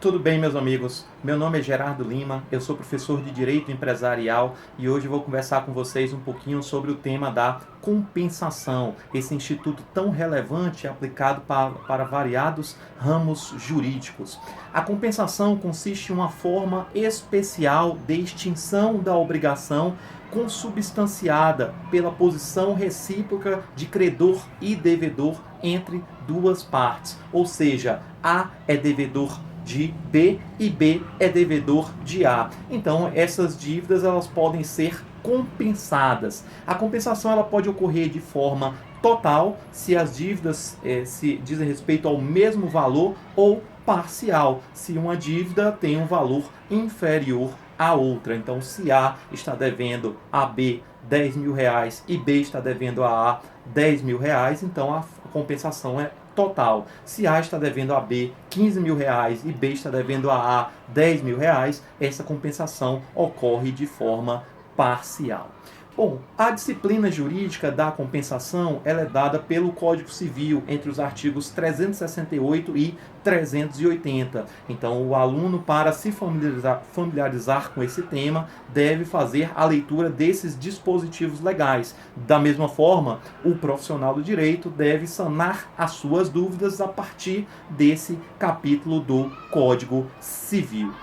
Tudo bem, meus amigos? Meu nome é Gerardo Lima, eu sou professor de Direito Empresarial e hoje vou conversar com vocês um pouquinho sobre o tema da compensação, esse instituto tão relevante aplicado para variados ramos jurídicos. A compensação consiste em uma forma especial de extinção da obrigação consubstanciada pela posição recíproca de credor e devedor entre duas partes, ou seja, A é devedor de B e B é devedor de A. Então, essas dívidas elas podem ser compensadas. A compensação ela pode ocorrer de forma total, se as dívidas se dizem respeito ao mesmo valor, ou parcial, se uma dívida tem um valor inferior à outra. Então, se A está devendo a B 10 mil reais e B está devendo a A 10 mil reais, então a compensação é total. Se A está devendo a B 15 mil reais e B está devendo a A 10 mil reais, essa compensação ocorre de forma parcial. Bom, a disciplina jurídica da compensação ela é dada pelo Código Civil entre os artigos 368 e 380. Então, o aluno, para se familiarizar com esse tema, deve fazer a leitura desses dispositivos legais. Da mesma forma, o profissional do direito deve sanar as suas dúvidas a partir desse capítulo do Código Civil.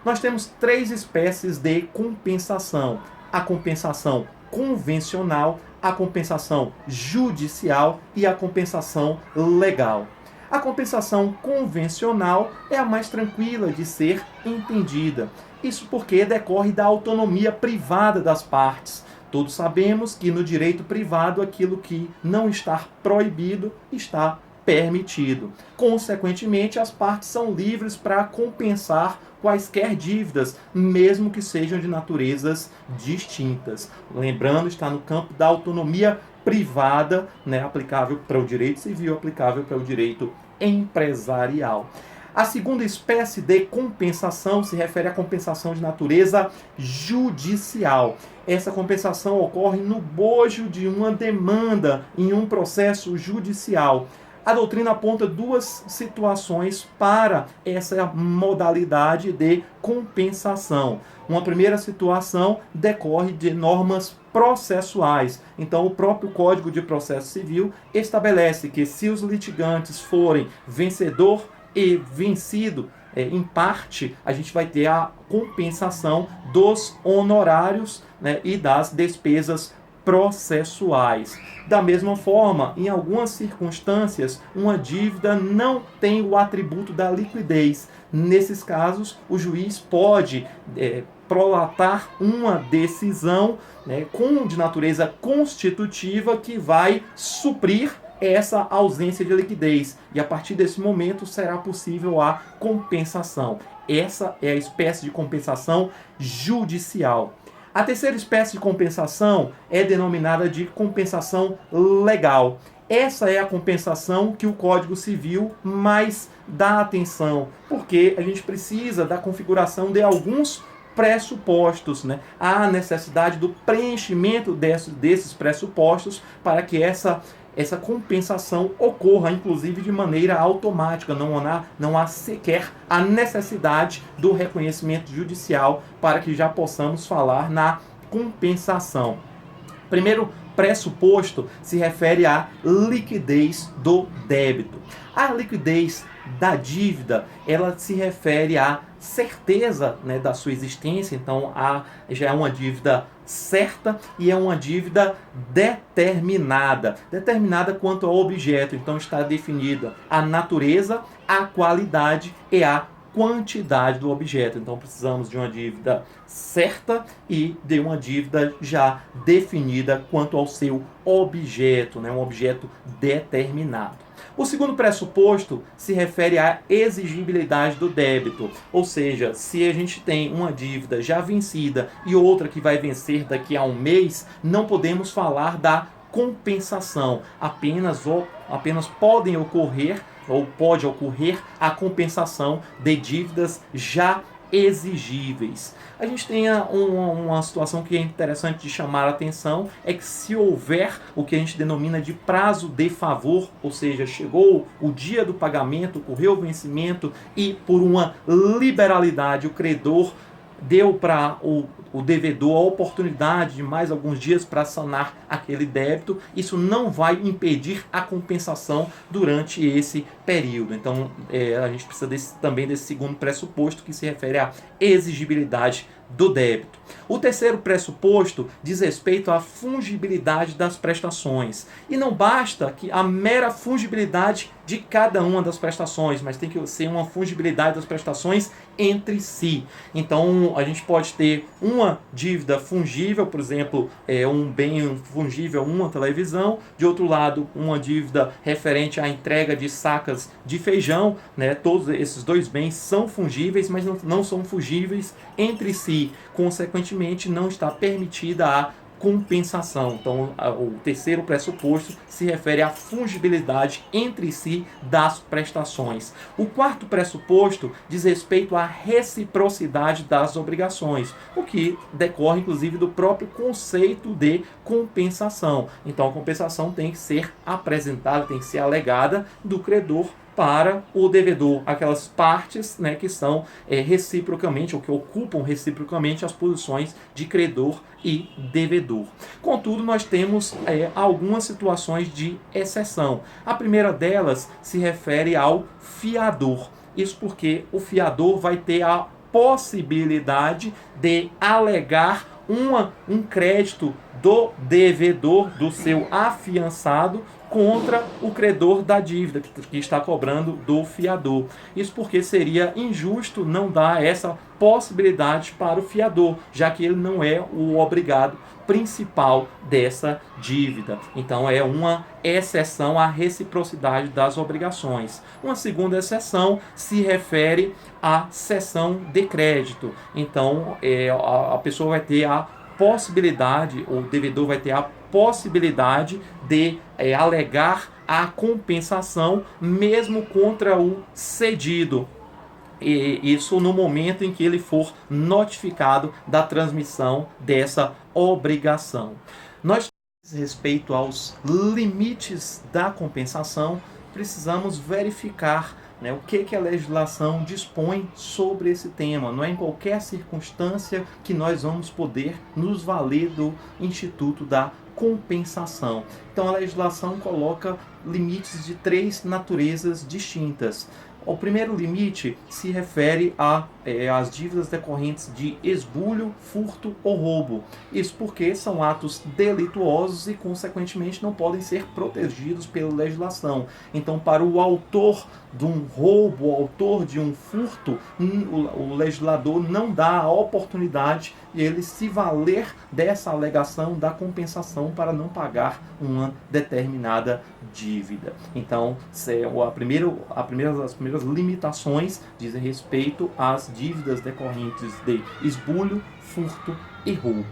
Nós temos três espécies de compensação: a compensação convencional, a compensação judicial e a compensação legal. A compensação convencional é a mais tranquila de ser entendida. Isso porque decorre da autonomia privada das partes. Todos sabemos que no direito privado aquilo que não está proibido está permitido. Consequentemente, as partes são livres para compensar quaisquer dívidas, mesmo que sejam de naturezas distintas. Lembrando, está no campo da autonomia privada, aplicável para o direito civil, aplicável para o direito empresarial. A segunda espécie de compensação se refere à compensação de natureza judicial. Essa compensação ocorre no bojo de uma demanda em um processo judicial. A doutrina aponta duas situações para essa modalidade de compensação. Uma primeira situação decorre de normas processuais. Então, o próprio Código de Processo Civil estabelece que se os litigantes forem vencedor e vencido, em parte, a gente vai ter a compensação dos honorários, e das despesas processuais. Da mesma forma, em algumas circunstâncias, uma dívida não tem o atributo da liquidez. Nesses casos, o juiz pode prolatar uma decisão de natureza constitutiva que vai suprir essa ausência de liquidez. E a partir desse momento será possível a compensação. Essa é a espécie de compensação judicial. A terceira espécie de compensação é denominada de compensação legal. Essa é a compensação que o Código Civil mais dá atenção, porque a gente precisa da configuração de alguns pressupostos. Há a necessidade do preenchimento desses pressupostos para que essa compensação ocorra, inclusive, de maneira automática. Não há sequer a necessidade do reconhecimento judicial para que já possamos falar na compensação. Primeiro pressuposto se refere à liquidez do débito. A liquidez da dívida, ela se refere à certeza da sua existência. Então, já é uma dívida certa e é uma dívida determinada quanto ao objeto. Então, está definida a natureza, a qualidade e a quantidade do objeto. Então, precisamos de uma dívida certa e de uma dívida já definida quanto ao seu objeto, um objeto determinado. O segundo pressuposto se refere à exigibilidade do débito, ou seja, se a gente tem uma dívida já vencida e outra que vai vencer daqui a um mês, não podemos falar da compensação. Apenas podem ocorrer ou pode ocorrer a compensação de dívidas já exigíveis. A gente tem uma situação que é interessante de chamar a atenção, é que se houver o que a gente denomina de prazo de favor, ou seja, chegou o dia do pagamento, ocorreu o vencimento e por uma liberalidade o credor deu para o devedor a oportunidade de mais alguns dias para sanar aquele débito, isso não vai impedir a compensação durante esse período. Então, a gente precisa também desse segundo pressuposto que se refere à exigibilidade do débito. O terceiro pressuposto diz respeito à fungibilidade das prestações. E não basta que a mera fungibilidade de cada uma das prestações, mas tem que ser uma fungibilidade das prestações entre si. Então, a gente pode ter uma dívida fungível, por exemplo, um bem fungível, uma televisão. De outro lado, uma dívida referente à entrega de sacas de feijão. Né? Todos esses dois bens são fungíveis, mas não são fungíveis entre si. Consequentemente, não está permitida a compensação. Então, o terceiro pressuposto se refere à fungibilidade entre si das prestações. O quarto pressuposto diz respeito à reciprocidade das obrigações, o que decorre inclusive do próprio conceito de compensação. Então, a compensação tem que ser apresentada, tem que ser alegada do credor para o devedor, aquelas partes, né, que são reciprocamente, ou que ocupam reciprocamente as posições de credor e devedor. Contudo, nós temos algumas situações de exceção. A primeira delas se refere ao fiador. Isso porque o fiador vai ter a possibilidade de alegar um crédito do devedor, do seu afiançado, contra o credor da dívida que está cobrando do fiador. Isso porque seria injusto não dar essa possibilidade para o fiador, já que ele não é o obrigado principal dessa dívida. Então é uma exceção à reciprocidade das obrigações. Uma segunda exceção se refere à cessão de crédito. Então a pessoa vai ter a possibilidade, o devedor vai ter a possibilidade de alegar a compensação mesmo contra o cedido. E isso no momento em que ele for notificado da transmissão dessa obrigação. Nós, respeito aos limites da compensação, precisamos verificar, né, o que a legislação dispõe sobre esse tema. Não é em qualquer circunstância que nós vamos poder nos valer do Instituto da Compensação. Então a legislação coloca limites de 3 naturezas distintas. O primeiro limite se refere às dívidas decorrentes de esbulho, furto ou roubo. Isso porque são atos delituosos e, consequentemente, não podem ser protegidos pela legislação. Então, para o autor de um roubo, o autor de um furto, o legislador não dá a oportunidade de ele se valer dessa alegação da compensação para não pagar uma determinada dívida. Então, as primeiras limitações dizem respeito às dívidas decorrentes de esbulho, furto e roubo.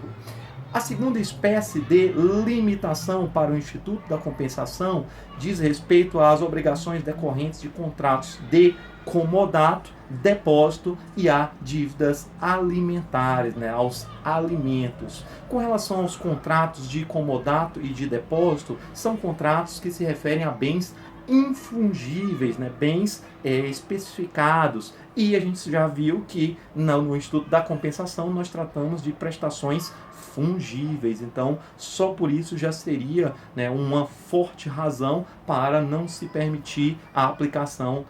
A segunda espécie de limitação para o Instituto da Compensação diz respeito às obrigações decorrentes de contratos de comodato, depósito e a dívidas alimentares, né, aos alimentos. Com relação aos contratos de comodato e de depósito, são contratos que se referem a bens infungíveis, né, bens especificados. E a gente já viu que no Instituto da Compensação nós tratamos de prestações fungíveis. Então, só por isso já seria, né, uma forte razão para não se permitir a aplicação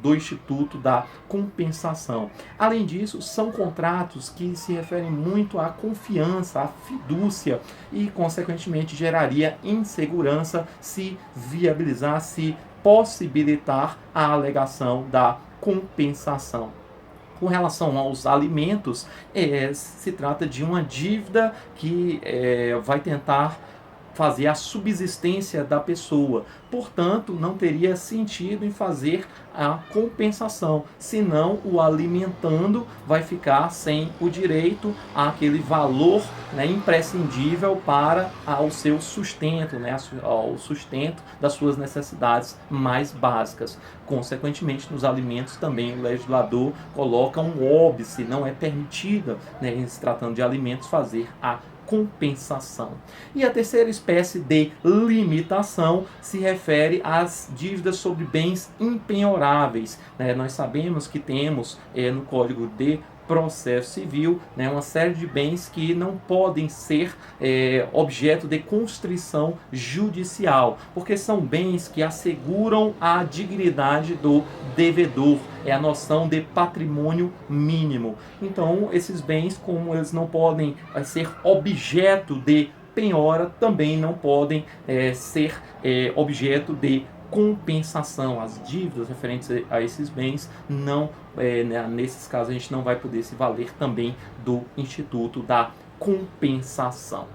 do Instituto da Compensação. Além disso, são contratos que se referem muito à confiança, à fidúcia e, consequentemente, geraria insegurança se viabilizar, se possibilitar a alegação da compensação. Com relação aos alimentos, se trata de uma dívida que vai tentar fazer a subsistência da pessoa. Portanto, não teria sentido em fazer a compensação, senão o alimentando vai ficar sem o direito àquele valor, né, imprescindível para o seu sustento, né, ao sustento das suas necessidades mais básicas. Consequentemente, nos alimentos também o legislador coloca um óbice, não é permitida, né, em se tratando de alimentos, fazer a compensação. E a terceira espécie de limitação se refere às dívidas sobre bens impenhoráveis. Nós sabemos que temos no Código de Processo Civil, né, uma série de bens que não podem ser objeto de constrição judicial, porque são bens que asseguram a dignidade do devedor. É a noção de patrimônio mínimo. Então, esses bens, como eles não podem ser objeto de penhora, também não podem ser objeto de compensação. As dívidas referentes a esses bens não, nesses casos a gente não vai poder se valer também do instituto da compensação.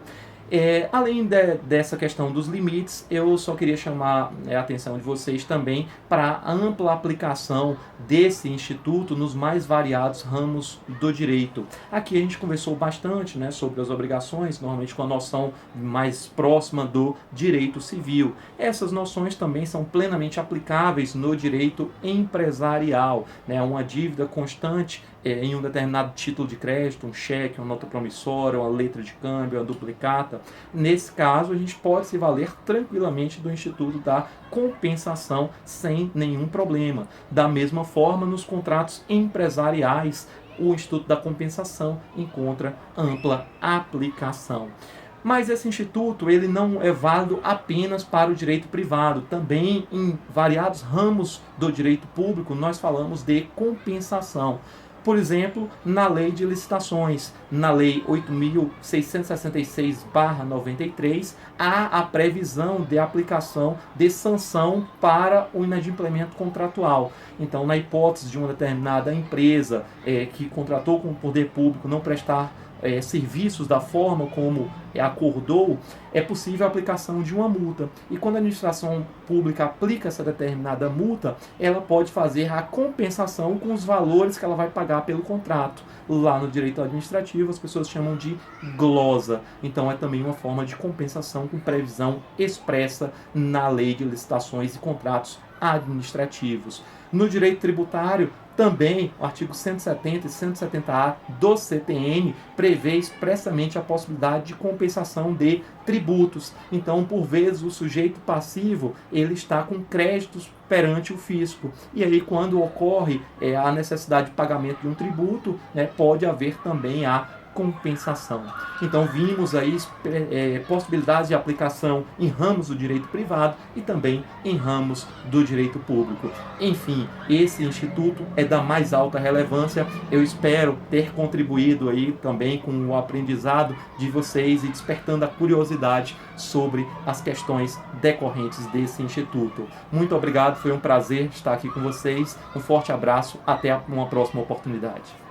Além dessa questão dos limites, eu só queria chamar a atenção de vocês também para a ampla aplicação desse instituto nos mais variados ramos do direito. Aqui a gente conversou bastante, né, sobre as obrigações, normalmente com a noção mais próxima do direito civil. Essas noções também são plenamente aplicáveis no direito empresarial, né, uma dívida constante em um determinado título de crédito, um cheque, uma nota promissória, uma letra de câmbio, uma duplicata. Nesse caso, a gente pode se valer tranquilamente do instituto da compensação sem nenhum problema. Da mesma forma, nos contratos empresariais, o instituto da compensação encontra ampla aplicação. Mas esse instituto ele não é válido apenas para o direito privado. Também em variados ramos do direito público nós falamos de compensação. Por exemplo, na Lei de Licitações, na Lei 8.666/93, há a previsão de aplicação de sanção para o inadimplemento contratual. Então, na hipótese de uma determinada empresa que contratou com o poder público não prestar serviços da forma como acordou, é possível a aplicação de uma multa. E quando a administração pública aplica essa determinada multa, ela pode fazer a compensação com os valores que ela vai pagar pelo contrato. Lá no direito administrativo, as pessoas chamam de glosa. Então, é também uma forma de compensação com previsão expressa na Lei de Licitações e Contratos Administrativos. No direito tributário, também o artigo 170 e 170A do CTN prevê expressamente a possibilidade de compensação de tributos. Então, por vezes, o sujeito passivo ele está com créditos perante o fisco. E aí, quando ocorre a necessidade de pagamento de um tributo, pode haver também a compensação. Então vimos aí possibilidades de aplicação em ramos do direito privado e também em ramos do direito público. Enfim, esse instituto é da mais alta relevância. Eu espero ter contribuído aí também com o aprendizado de vocês e despertando a curiosidade sobre as questões decorrentes desse instituto. Muito obrigado, foi um prazer estar aqui com vocês. Um forte abraço, até uma próxima oportunidade.